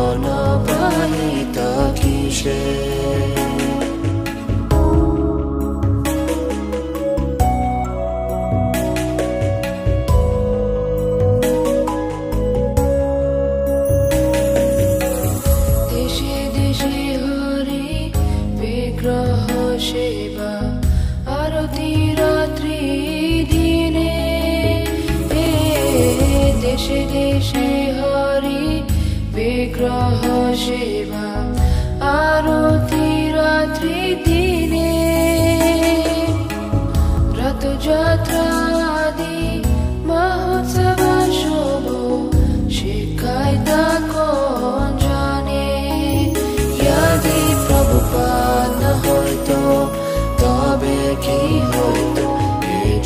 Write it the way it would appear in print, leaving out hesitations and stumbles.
মন পাহিত কিসে দেশে দেশে হরি বিগ্রহ সেবা আরতি রাত্রি দিনে দেশে দেশে হরি বিগ্রহ সেবা আরতি রাত্রি দিনে রথযাত্রা